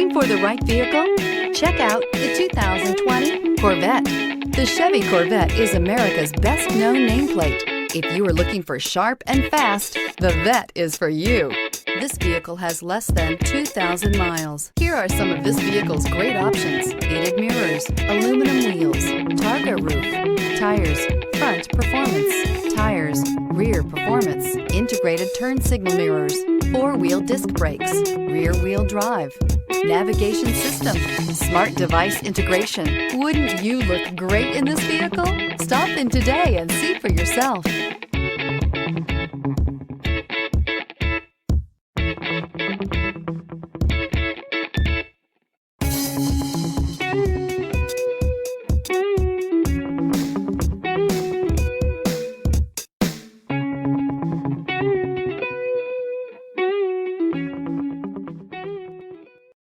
Looking for the right vehicle? Check out the 2020 Corvette. The Chevy Corvette is America's best-known nameplate. If you are looking for sharp and fast, the Vette is for you. This vehicle has less than 2,000 miles. Here are some of this vehicle's great options: heated mirrors, aluminum wheels, Targa roof, tires, front performance, tires, rear performance, integrated turn signal mirrors, four-wheel disc brakes, rear-wheel drive, navigation system, smart device integration. Wouldn't you look great in this vehicle? Stop in today and see for yourself.